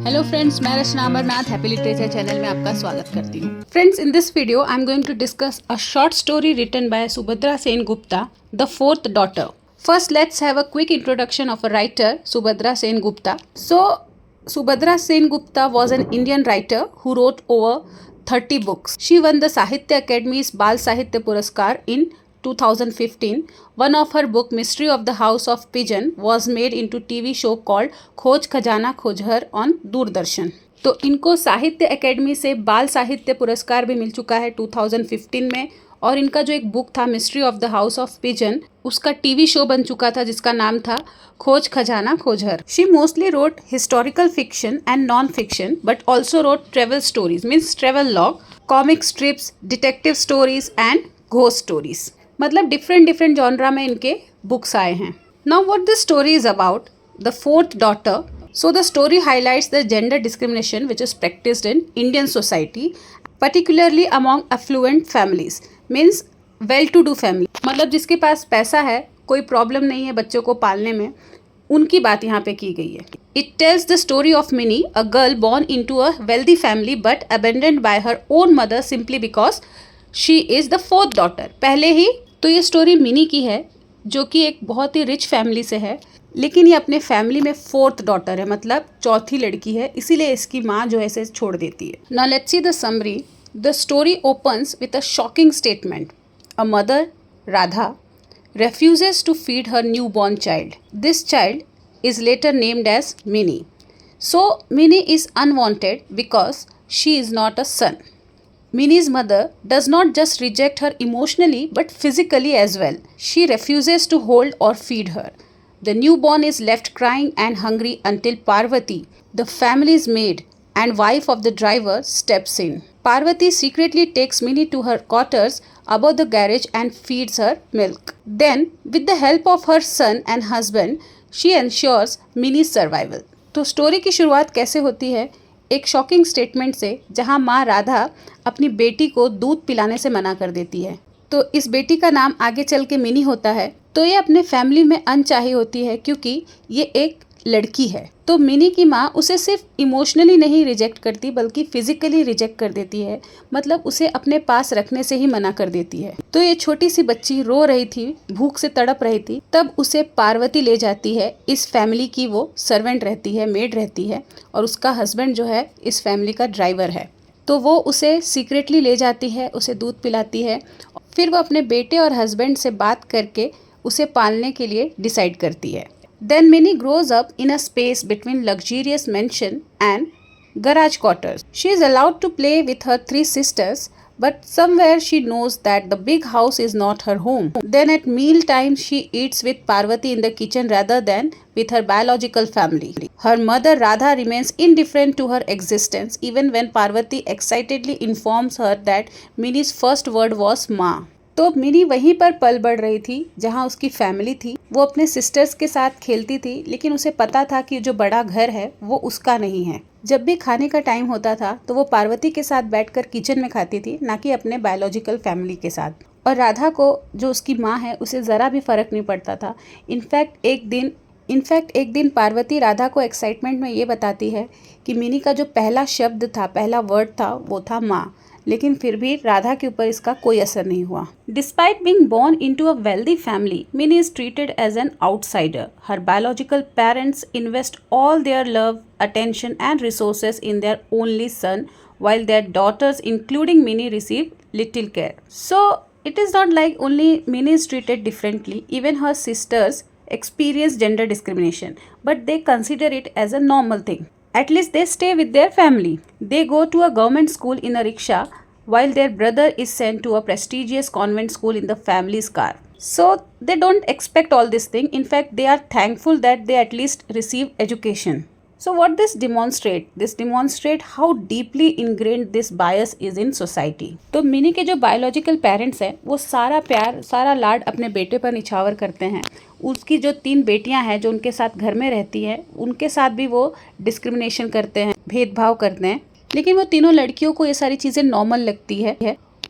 Hello friends, मैं Rachna Amarnath happy literature channel में आपका स्वागत करती हूँ। Friends, in this video I am going to discuss a short story written by Subhadra Sen Gupta, the fourth daughter. First, let's have a quick introduction of a writer, Subhadra Sen Gupta. So, Subhadra Sen Gupta was an Indian writer who wrote over 30 books. She won the Sahitya Academy's Bal Sahitya Puraskar in 2015. One of her book, Mystery of the House of Pigeon, was made into TV show called खोज खजाना खोजहर on Doordarshan. तो इनको साहित्य academy से बाल साहित्य पुरस्कार भी मिल चुका है 2015 में, और इनका जो एक बुक था mystery of the house of pigeon, उसका टीवी शो बन चुका था जिसका नाम था खोज खजाना खोजहर. She mostly wrote historical fiction and non fiction, but also wrote travel stories, means travel log, comic strips, detective stories and ghost stories. मतलब डिफरेंट जॉनरा में इनके बुक्स आए हैं. Now what this story is about, the fourth daughter. So the story highlights the gender discrimination which is practiced in Indian society, particularly among affluent families, means well-to-do family. मतलब जिसके पास पैसा है, कोई problem नहीं है बच्चों को पालने में, उनकी बात यहाँ पे की गई है. It tells the story of Minnie, a girl born into a wealthy family but abandoned by her own mother simply because she is the fourth daughter. पहले ही तो ये स्टोरी मिनी की है जो कि एक बहुत ही रिच फैमिली से है, लेकिन ये अपने फैमिली में फोर्थ डॉटर है, मतलब चौथी लड़की है, इसीलिए इसकी माँ जो है इसे छोड़ देती है. Now let's see the summary. The story opens with a shocking statement. A mother, Radha, refuses to feed her newborn child. This child is later named as Minnie. So Minnie is unwanted because she is not a son. Minnie's mother does not just reject her emotionally but physically as well. She refuses to hold or feed her. The newborn is left crying and hungry until Parvati, the family's maid and wife of the driver, steps in. Parvati secretly takes Minnie to her quarters above the garage and feeds her milk. Then, with the help of her son and husband, she ensures Minnie's survival. तो story की शुरुआत कैसे होती है? एक shocking statement से, जहां माँ राधा अपनी बेटी को दूध पिलाने से मना कर देती है. तो इस बेटी का नाम आगे चल के मिनी होता है. तो ये अपने फैमिली में अनचाही होती है क्योंकि ये एक लड़की है. तो मिनी की माँ उसे सिर्फ इमोशनली नहीं रिजेक्ट करती बल्कि फिजिकली रिजेक्ट कर देती है, मतलब उसे अपने पास रखने से ही मना कर देती है. तो ये छोटी सी बच्ची रो रही थी, भूख से तड़प रही थी, तब उसे पार्वती ले जाती है. इस फैमिली की वो सर्वेंट रहती है, मेड रहती है, और उसका हस्बैंड जो है इस फैमिली का ड्राइवर है. तो वो उसे सीक्रेटली ले जाती है, उसे दूध पिलाती है, फिर वो अपने बेटे और हस्बैंड से बात करके उसे पालने के लिए डिसाइड करती है. Then Minnie grows up in a space between luxurious mansion and garage quarters. She is allowed to play with her three sisters, but somewhere she knows that the big house is not her home. Then at meal time she eats with Parvati in the kitchen rather than with her biological family. Her mother Radha remains indifferent to her existence even when Parvati excitedly informs her that Minnie's first word was Ma. तो mini वहीं पर पल बढ़ रही थी जहां उसकी family थी. वो अपने सिस्टर्स के साथ खेलती थी, लेकिन उसे पता था कि जो बड़ा घर है वो उसका नहीं है. जब भी खाने का टाइम होता था तो वो पार्वती के साथ बैठकर किचन में खाती थी, ना कि अपने बायोलॉजिकल फैमिली के साथ. और राधा को, जो उसकी माँ है, उसे ज़रा भी फ़र्क नहीं पड़ता था. इनफैक्ट एक दिन पार्वती राधा को एक्साइटमेंट में ये बताती है कि मिनी का जो पहला शब्द था, पहला वर्ड था, वो था माँ. लेकिन फिर भी राधा के ऊपर इसका कोई असर नहीं हुआ. Despite being born into a wealthy family, Minnie is treated as an outsider. Her biological parents invest all their love, attention and resources in their only son, while their daughters, including Minnie, receive little care. So, it is not like only Minnie is treated differently. Even her sisters experience gender discrimination, but they consider it as a normal thing. At least they stay with their family. They go to a government school in a rickshaw, while their brother is sent to a prestigious convent school in the family's car. So they don't expect all this thing. In fact, they are thankful that they at least receive education. So what this demonstrate? This demonstrate how deeply ingrained this bias is in society. तो mini के जो biological parents हैं, वो सारा प्यार, सारा लाड अपने बेटे पर निछावर करते हैं. उसकी जो 3 बेटियां हैं जो उनके साथ घर में रहती हैं, उनके साथ भी वो डिस्क्रिमिनेशन करते हैं, भेदभाव करते हैं. लेकिन वो तीनों लड़कियों को ये सारी चीज़ें नॉर्मल लगती है.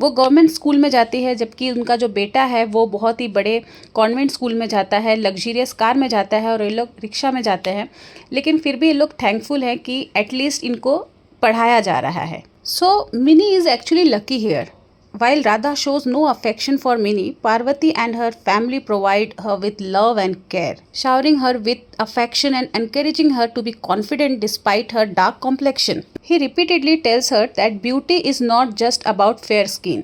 वो गवर्नमेंट स्कूल में जाती है, जबकि उनका जो बेटा है वो बहुत ही बड़े कॉन्वेंट स्कूल में जाता है, लग्जरियस कार में जाता है और ये लोग रिक्शा में जाते हैं। लेकिन फिर भी ये लोग थैंकफुल हैं कि एटलीस्ट इनको पढ़ाया जा रहा है। सो mini is actually lucky here. While Radha shows no affection for Mini, Parvati and her family provide her with love and care, showering her with affection and encouraging her to be confident despite her dark complexion. He repeatedly tells her that beauty is not just about fair skin.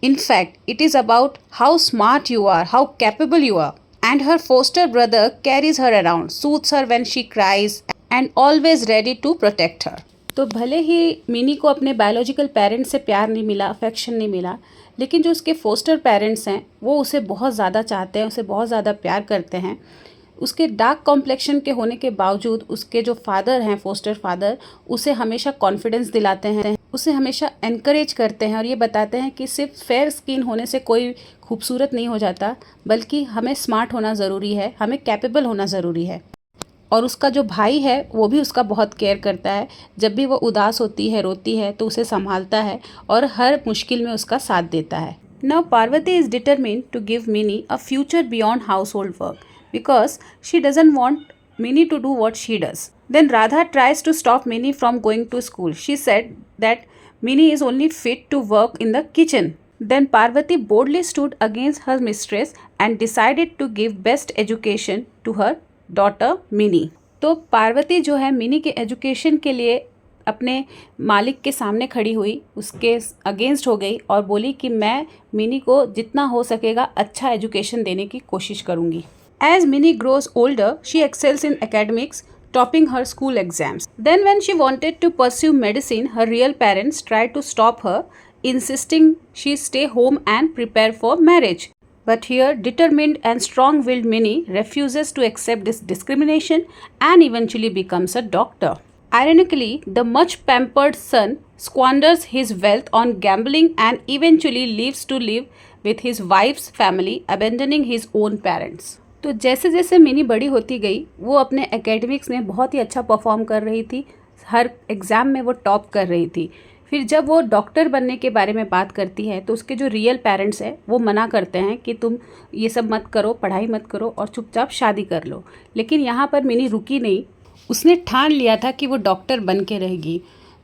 In fact, it is about how smart you are, how capable you are. And her foster brother carries her around, soothes her when she cries, and always ready to protect her. तो भले ही mini को अपने biological parents से प्यार नहीं मिला, affection नहीं मिला, लेकिन जो उसके फोस्टर पेरेंट्स हैं वो उसे बहुत ज़्यादा चाहते हैं, उसे बहुत ज़्यादा प्यार करते हैं। उसके डार्क कॉम्प्लेक्शन के होने के बावजूद उसके जो फादर हैं, फोस्टर फादर, उसे हमेशा कॉन्फिडेंस दिलाते हैं, उसे हमेशा एनकरेज करते हैं और ये बताते हैं कि सिर्फ फेयर स्किन होने से कोई खूबसूरत नहीं हो जाता, बल्कि हमें स्मार्ट होना ज़रूरी है, हमें कैपेबल होना ज़रूरी है। और उसका जो भाई है वो भी उसका बहुत केयर करता है। जब भी वो उदास होती है, रोती है, तो उसे संभालता है और हर मुश्किल में उसका साथ देता है। Now Parvati is determined to give Minnie a future beyond household work because she doesn't want Minnie to do what she does. Then Radha tries to stop Minnie from going to school. She said that Minnie is only fit to work in the kitchen. Then Parvati boldly stood against her mistress and decided to give best education to her daughter Mini. तो पार्वती जो है mini के education के लिए अपने मालिक के सामने खड़ी हुई, उसके अगेंस्ट हो गई और बोली कि मैं मिनी को जितना हो सकेगा अच्छा एजुकेशन देने की कोशिश करूँगी। As Minnie grows older, she excels in academics, topping her school exams. Then when she wanted to pursue medicine, her real parents tried to stop her, insisting she stay home and prepare for marriage. But here, determined and strong-willed Minnie refuses to accept this discrimination and eventually becomes a doctor. Ironically, the much-pampered son squanders his wealth on gambling and eventually leaves to live with his wife's family, abandoning his own parents. तो जैसे जैसे mini बड़ी होती गई, वो अपने academics में बहुत ही अच्छा परफॉर्म कर रही थी, हर एग्ज़ाम में वो टॉप कर रही थी। फिर जब वो डॉक्टर बनने के बारे में बात करती है तो उसके जो रियल पेरेंट्स हैं वो मना करते हैं कि तुम ये सब मत करो, पढ़ाई मत करो और चुपचाप शादी कर लो। लेकिन यहाँ पर मिनी रुकी नहीं, उसने ठान लिया था कि वो डॉक्टर बन के रहेगी।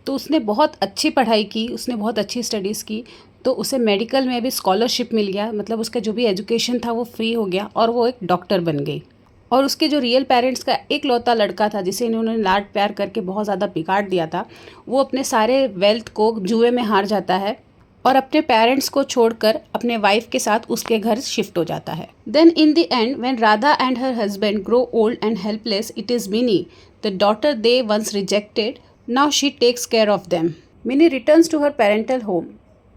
तो उसने बहुत अच्छी पढ़ाई की, उसने बहुत अच्छी स्टडीज़ की, तो उसे मेडिकल में भी स्कॉलरशिप मिल गया, मतलब उसका जो भी एजुकेशन था वो फ्री हो गया और वो एक डॉक्टर बन गई। और उसके जो रियल पेरेंट्स का एक लौता लड़का था जिसे इन्होंने लाड प्यार करके बहुत ज़्यादा बिगाड़ दिया था, वो अपने सारे वेल्थ को जुए में हार जाता है और अपने पेरेंट्स को छोड़कर अपने वाइफ के साथ उसके घर शिफ्ट हो जाता है। Then in the end when Radha and her husband grow old and helpless, it is Minnie the daughter they once rejected, now she takes care of them. Minnie returns to her parental home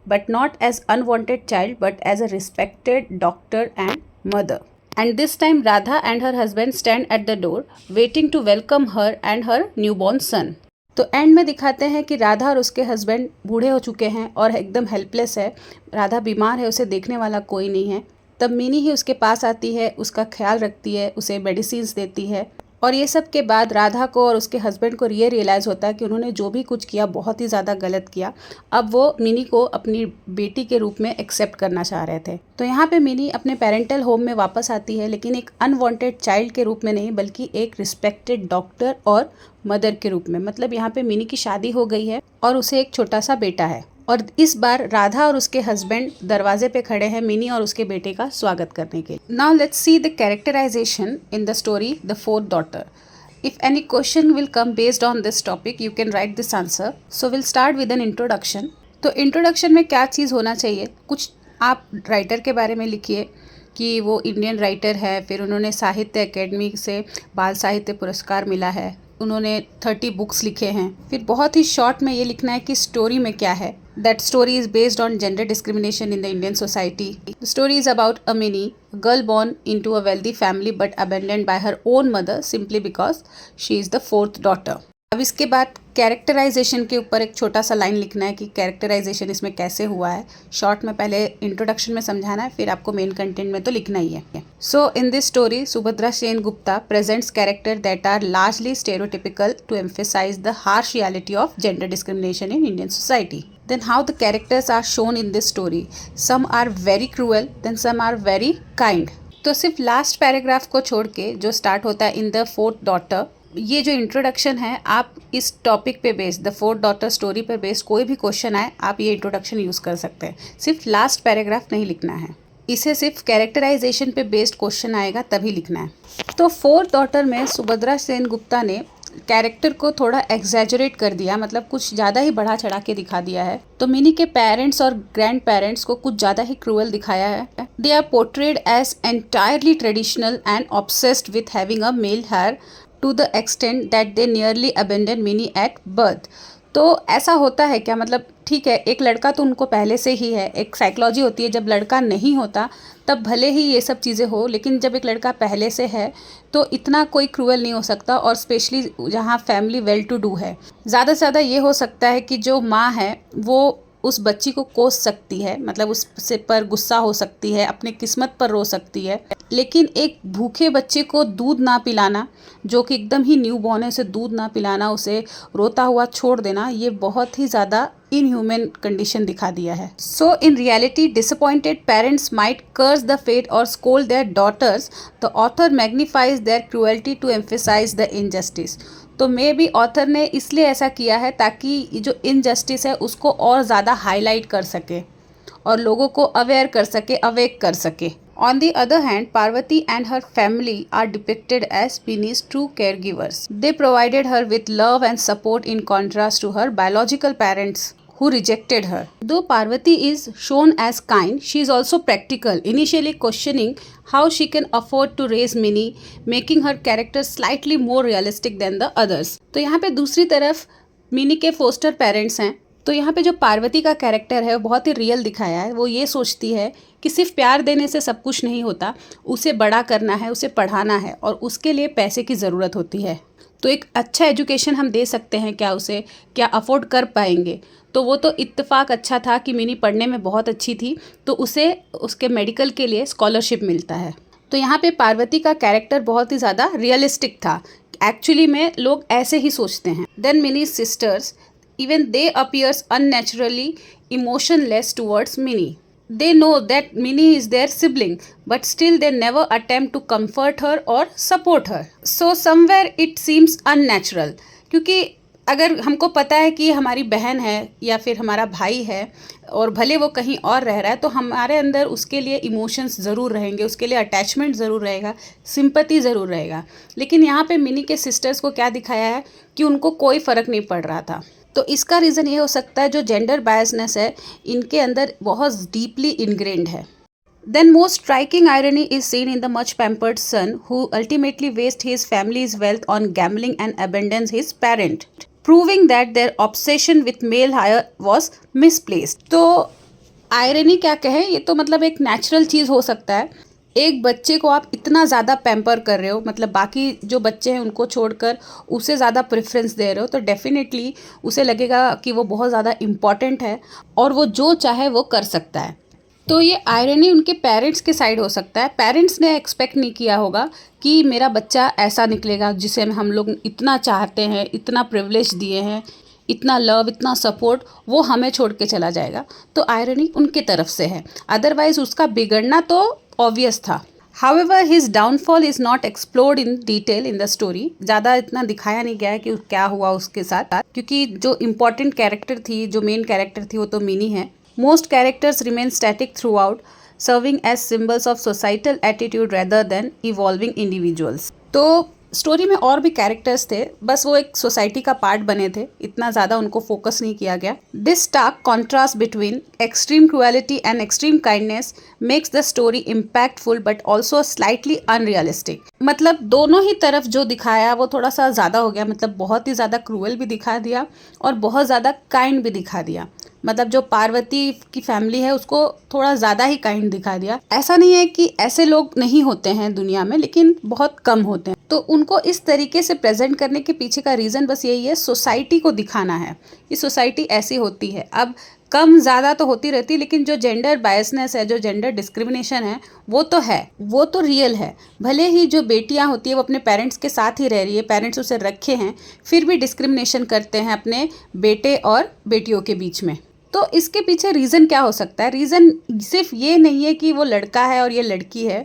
but not as unwanted child but as a respected doctor and mother. And this time Radha and her husband stand at the door waiting to welcome her and her newborn son. तो and में दिखाते हैं कि राधा और उसके husband बूढ़े हो चुके हैं और एकदम हेल्पलेस है। राधा बीमार है, उसे देखने वाला कोई नहीं है। तब मिनी ही उसके पास आती है, उसका ख्याल रखती है, उसे मेडिसिन्स देती है। और ये सब के बाद राधा को और उसके हस्बैंड को ये रियलाइज़ होता है कि उन्होंने जो भी कुछ किया बहुत ही ज़्यादा गलत किया। अब वो मिनी को अपनी बेटी के रूप में एक्सेप्ट करना चाह रहे थे। तो यहाँ पे मिनी अपने पेरेंटल होम में वापस आती है, लेकिन एक अनवांटेड चाइल्ड के रूप में नहीं, बल्कि एक रिस्पेक्टेड डॉक्टर और मदर के रूप में। मतलब यहाँ पे मिनी की शादी हो गई है और उसे एक छोटा सा बेटा है। और इस बार राधा और उसके हस्बैंड दरवाजे पे खड़े हैं मिनी और उसके बेटे का स्वागत करने के लिए। Now let's see the characterization in the story the fourth daughter. If any question will come based on this topic you can write this answer. So will start with an introduction. तो introduction में क्या चीज़ होना चाहिए, कुछ आप writer के बारे में लिखिए कि वो इंडियन राइटर है, फिर उन्होंने साहित्य अकेडमी से बाल साहित्य पुरस्कार मिला है, उन्होंने 30 बुक्स लिखे हैं। फिर बहुत ही शॉर्ट में ये लिखना है कि स्टोरी में क्या है। That story is based on gender discrimination in the Indian society. The story is about a Minnie, a girl born into a wealthy family but abandoned by her own mother simply because she is the fourth daughter. अब इसके बाद characterisation के ऊपर एक छोटा सा line लिखना है कि कैरेक्टराइजेशन इसमें कैसे हुआ है। शॉर्ट में पहले इंट्रोडक्शन में समझाना है, फिर आपको मेन कंटेंट में तो लिखना ही है। So in this story Subhadra Sen Gupta presents character that are largely stereotypical to emphasise the harsh reality of gender discrimination in Indian society. Then how the characters are shown in this story. Some are very cruel, then some are very kind. तो सिर्फ last paragraph को छोड़ के जो start होता है in the fourth daughter, ये जो इंट्रोडक्शन है, आप इस टॉपिक पे based the fourth daughter story पे बेस्ड कोई भी क्वेश्चन आए आप ये इंट्रोडक्शन यूज़ कर सकते हैं। सिर्फ लास्ट पैराग्राफ नहीं लिखना है, इसे सिर्फ कैरेक्टराइजेशन पे बेस्ड क्वेश्चन आएगा तभी लिखना है। तो फोर्थ डॉटर में सुभद्रा सेन गुप्ता ने कैरेक्टर को थोड़ा एग्जैजरेट कर दिया, मतलब कुछ ज़्यादा ही बढ़ा चढ़ा के दिखा दिया है। तो मिनी के पेरेंट्स और ग्रैंड पेरेंट्स को कुछ ज़्यादा ही क्रूअल दिखाया है। They are portrayed as entirely traditional and obsessed with having a male heir to the extent that they nearly abandon Minnie at birth. तो ऐसा होता है क्या, मतलब ठीक है, एक लड़का तो उनको पहले से ही है, एक साइकोलॉजी होती है जब लड़का नहीं होता तब भले ही ये सब चीज़ें हो, लेकिन जब एक लड़का पहले से है तो इतना कोई क्रूअल नहीं हो सकता। और स्पेशली जहाँ फैमिली वेल टू डू है, ज़्यादा से ज़्यादा ये हो सकता है कि जो माँ है वो उस बच्ची को कोस सकती है, मतलब उस से पर गुस्सा हो सकती है, अपने किस्मत पर रो सकती है, लेकिन एक भूखे बच्चे को दूध ना पिलाना, जो कि एकदम ही न्यू बॉर्न है, उसे दूध ना पिलाना, उसे रोता हुआ छोड़ देना, ये बहुत ही ज़्यादा इनह्यूमन कंडीशन दिखा दिया है। So in reality disappointed parents might curse the fate और scold their daughters, the author magnifies their cruelty to emphasise the injustice. तो मे बी ऑथर ने इसलिए ऐसा किया है ताकि जो इनजस्टिस है उसको और ज़्यादा हाईलाइट कर सके और लोगों को अवेयर कर सके, अवेक कर सके। On the other hand, Parvati and her family are depicted as Minnie's true caregivers. They provided her with love and support in contrast to her biological parents who rejected her. Though Parvati is shown as kind, she is also practical, initially questioning how she can afford to raise Minnie, making her character slightly more realistic than the others. तो यहाँ पे दूसरी तरफ mini के poster parents हैं, तो यहाँ पे जो पार्वती का कैरेक्टर है वो बहुत ही रियल दिखाया है। वो ये सोचती है कि सिर्फ प्यार देने से सब कुछ नहीं होता, उसे बड़ा करना है, उसे पढ़ाना है और उसके लिए पैसे की ज़रूरत होती है। तो एक अच्छा एजुकेशन हम दे सकते हैं क्या, उसे क्या अफोर्ड कर पाएंगे। तो वो तो इत्तेफाक अच्छा था कि मिनी पढ़ने में बहुत अच्छी थी, तो उसे उसके मेडिकल के लिए स्कॉलरशिप मिलता है। तो यहाँ पे पार्वती का कैरेक्टर बहुत ही ज़्यादा रियलिस्टिक था। एक्चुअली में लोग ऐसे ही सोचते हैं। Then Minnie sisters, even they appears unnaturally emotionless towards Minnie. They know that Minnie is their sibling, but still they never attempt to comfort her or support her. So somewhere it seems unnatural, क्योंकि अगर हमको पता है कि हमारी बहन है या फिर हमारा भाई है और भले वो कहीं और रह रहा है, तो हमारे अंदर उसके लिए इमोशंस ज़रूर रहेंगे, उसके लिए अटैचमेंट ज़रूर रहेगा, सिंपैथी ज़रूर रहेगा। लेकिन यहाँ पे मिनी के सिस्टर्स को क्या दिखाया है कि उनको कोई फ़र्क नहीं पड़ रहा था। तो इसका रीज़न ये हो सकता है जो जेंडर बायसनेस है इनके अंदर बहुत डीपली इनग्रेन्ड है। Then most striking irony is seen in the much pampered son who ultimately waste his family's wealth on gambling and abandons his parent, proving that their obsession with male heir was misplaced. तो irony क्या कहे, ये तो मतलब एक natural चीज़ हो सकता है। एक बच्चे को आप इतना ज़्यादा पैम्पर कर रहे हो, मतलब बाकी जो बच्चे हैं उनको छोड़कर उसे ज़्यादा प्रेफरेंस दे रहे हो, तो डेफिनेटली उसे लगेगा कि वो बहुत ज़्यादा इम्पॉर्टेंट है और वो जो चाहे वो कर सकता है। तो ये आयरनी उनके पेरेंट्स के साइड हो सकता है। पेरेंट्स ने एक्सपेक्ट नहीं किया होगा कि मेरा बच्चा ऐसा निकलेगा जिसे हम लोग इतना चाहते हैं, इतना प्रिविलेज दिए हैं, इतना लव, इतना सपोर्ट, वो हमें छोड़ के चला जाएगा। तो आयरनी उनके तरफ से है, अदरवाइज उसका बिगड़ना तो ऑब्वियस था। However, his downfall is not explored in detail in the story. ज़्यादा इतना दिखाया नहीं गया है कि क्या हुआ उसके साथ, क्योंकि जो इम्पोर्टेंट कैरेक्टर थी, जो मेन कैरेक्टर थी, वो तो मिनी है। Most characters remain static throughout, serving as symbols of societal attitude rather than evolving individuals. तो स्टोरी में और भी कैरेक्टर्स थे, बस वो एक सोसाइटी का पार्ट बने थे, इतना ज़्यादा उनको फोकस नहीं किया गया। This stark contrast between extreme cruelty and extreme kindness makes the story impactful but also slightly unrealistic. मतलब दोनों ही तरफ जो दिखाया वो थोड़ा सा ज़्यादा हो गया, मतलब बहुत ही ज़्यादा क्रूअल भी दिखा दिया और बहुत ज़्यादा काइंड भी दिखा दिया। मतलब जो पार्वती की फैमिली है उसको थोड़ा ज़्यादा ही काइंड दिखा दिया। ऐसा नहीं है कि ऐसे लोग नहीं होते हैं दुनिया में, लेकिन बहुत कम होते हैं। तो उनको इस तरीके से प्रेजेंट करने के पीछे का रीज़न बस यही है, सोसाइटी को दिखाना है कि सोसाइटी ऐसी होती है। अब कम ज़्यादा तो होती रहती, लेकिन जो जेंडर बायसनेस है, जो जेंडर डिस्क्रिमिनेशन है, वो तो है, वो तो रियल है। भले ही जो बेटियां होती है वो अपने पेरेंट्स के साथ ही रह रही है, पेरेंट्स उसे रखे हैं, फिर भी डिस्क्रिमिनेशन करते हैं अपने बेटे और बेटियों के बीच में। तो इसके पीछे रीज़न क्या हो सकता है? रीज़न सिर्फ ये नहीं है कि वो लड़का है और ये लड़की है।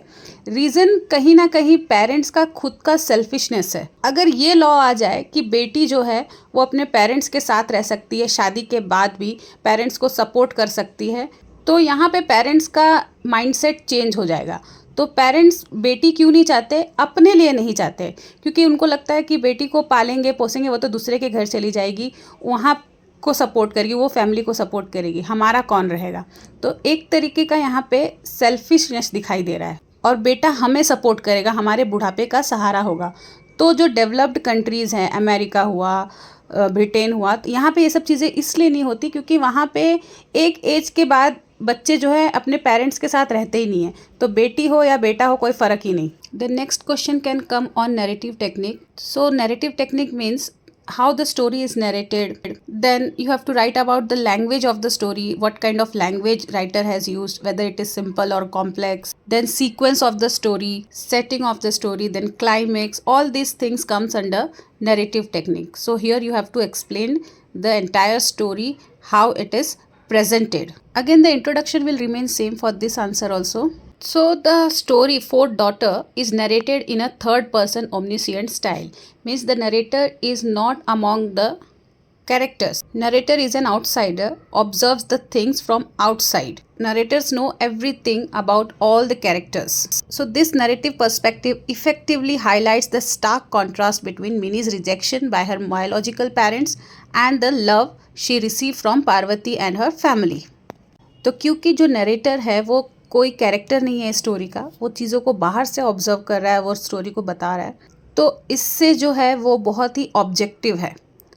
रीज़न कहीं ना कहीं पेरेंट्स का खुद का सेल्फिशनेस है। अगर ये लॉ आ जाए कि बेटी जो है वो अपने पेरेंट्स के साथ रह सकती है, शादी के बाद भी पेरेंट्स को सपोर्ट कर सकती है, तो यहाँ पे पेरेंट्स का माइंडसेट चेंज हो जाएगा। तो पेरेंट्स बेटी क्यों नहीं चाहते? अपने लिए नहीं चाहते, क्योंकि उनको लगता है कि बेटी को पालेंगे पोसेंगे, वो तो दूसरे के घर चली जाएगी, वहाँ को सपोर्ट करेगी, वो फैमिली को सपोर्ट करेगी, हमारा कौन रहेगा। तो एक तरीके का यहाँ पे सेल्फिशनेस दिखाई दे रहा है। और बेटा हमें सपोर्ट करेगा, हमारे बुढ़ापे का सहारा होगा। तो जो डेवलप्ड कंट्रीज़ हैं, अमेरिका हुआ, ब्रिटेन हुआ, तो यहाँ पे ये सब चीज़ें इसलिए नहीं होती क्योंकि वहाँ पे एक एज के बाद बच्चे जो है अपने पेरेंट्स के साथ रहते ही नहीं है। तो बेटी हो या बेटा हो, कोई फ़र्क ही नहीं। The next question can come on narrative technique. So narrative technique means how the story is narrated. Then you have to write about the language of the story, what kind of language writer has used, whether it is simple or complex, then sequence of the story, setting of the story, then climax. All these things comes under narrative technique. So here you have to explain the entire story, how it is presented. Again, the introduction will remain same for this answer also. So the story Fourth Daughter is narrated in a third person omniscient style. Means the narrator is not among the characters. Narrator is an outsider, observes the things from outside. Narrators know everything about all the characters. So this narrative perspective effectively highlights the stark contrast between Minnie's rejection by her biological parents and the love she received from Parvati and her family. तो क्योंकि जो narrator है वो कोई character नहीं है story का, वो चीज़ों को बाहर से ऑब्जर्व कर रहा है, वो स्टोरी को बता रहा है, तो इससे जो है वो बहुत ही ऑब्जेक्टिव है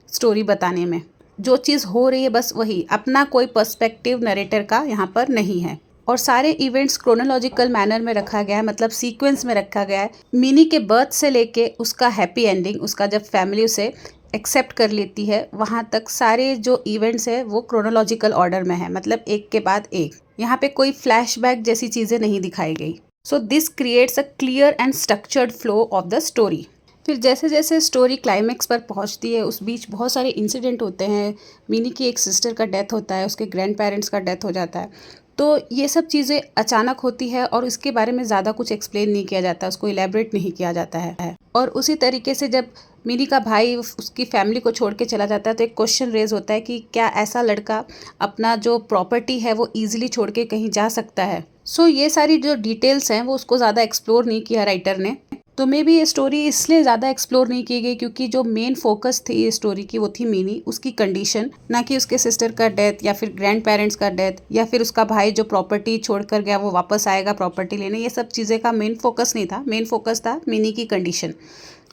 स्टोरी बताने में। जो चीज़ हो रही है बस वही, अपना कोई पर्सपेक्टिव नरेटर का यहाँ पर नहीं है। और सारे इवेंट्स क्रोनोलॉजिकल मैनर में रखा गया है, मतलब सीक्वेंस में रखा गया है। मिनी के बर्थ से लेके उसका हैप्पी एंडिंग, उसका जब फैमिली उसे एक्सेप्ट कर लेती है, वहाँ तक सारे जो इवेंट्स है वो क्रोनोलॉजिकल ऑर्डर में है, मतलब एक के बाद एक। यहाँ पे कोई फ्लैशबैक जैसी चीज़ें नहीं दिखाई गई। So this creates a clear and structured flow of the story. फिर जैसे जैसे स्टोरी क्लाइमेक्स पर पहुँचती है, उस बीच बहुत सारे इंसिडेंट होते हैं। मिनी की एक सिस्टर का डेथ होता है, उसके ग्रैंड पेरेंट्स का डेथ हो जाता है। तो ये सब चीज़ें अचानक होती है और इसके बारे में ज़्यादा कुछ एक्सप्लेन नहीं किया जाता, उसको इलेबरेट नहीं किया जाता है। और उसी तरीके से जब मिनी का भाई उसकी फैमिली को छोड़ के चला जाता है तो एक क्वेश्चन रेज होता है कि क्या ऐसा लड़का अपना जो प्रॉपर्टी है वो ईजिली छोड़ के कहीं जा सकता है। सो ये सारी जो डिटेल्स हैं वो उसको ज़्यादा एक्सप्लोर नहीं किया राइटर ने। तो मे बी ये स्टोरी इसलिए ज़्यादा एक्सप्लोर नहीं की गई क्योंकि जो मेन फोकस थी ये स्टोरी की वो थी मिनी, उसकी कंडीशन, ना कि उसके सिस्टर का डेथ या फिर ग्रैंड पेरेंट्स का डेथ या फिर उसका भाई जो प्रॉपर्टी छोड़कर गया वो वापस आएगा प्रॉपर्टी लेने। ये सब चीज़ें का मेन फोकस नहीं था। मेन फोकस था मिनी की कंडीशन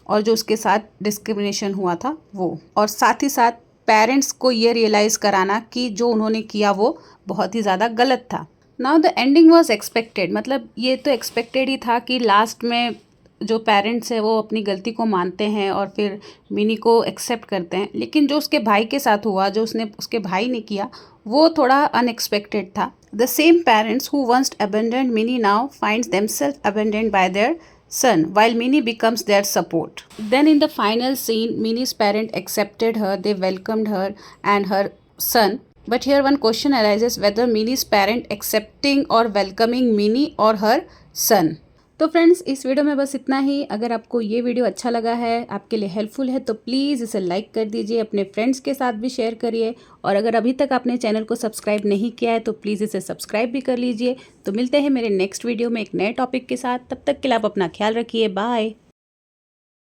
और जो उसके साथ डिस्क्रिमिनेशन हुआ था वो, और साथ ही साथ पेरेंट्स को ये रियलाइज़ कराना कि जो उन्होंने किया वो बहुत ही ज़्यादा गलत था। Now the ending was expected, मतलब ये तो एक्सपेक्टेड ही था कि लास्ट में जो पेरेंट्स है वो अपनी गलती को मानते हैं और फिर मिनी को एक्सेप्ट करते हैं। लेकिन जो उसके भाई के साथ हुआ, जो उसके भाई ने किया, वो थोड़ा अनएक्सपेक्टेड था। The same parents who once abandoned Minnie now finds themselves abandoned by their son while Minnie becomes their support. Then in the final scene, Minnie's parent accepted her, they welcomed her and her son. But here one question arises whether Minnie's parent accepting or welcoming Minnie or her son. तो friends इस video में बस इतना ही। अगर आपको ये video अच्छा लगा है, आपके लिए हेल्पफुल है, तो प्लीज़ इसे लाइक कर दीजिए, अपने फ्रेंड्स के साथ भी शेयर करिए। और अगर अभी तक आपने चैनल को सब्सक्राइब नहीं किया है तो प्लीज़ इसे सब्सक्राइब भी कर लीजिए। तो मिलते हैं मेरे नेक्स्ट वीडियो में एक नए टॉपिक के साथ। तब तक के लिए आप अपना ख्याल रखिए। बाय।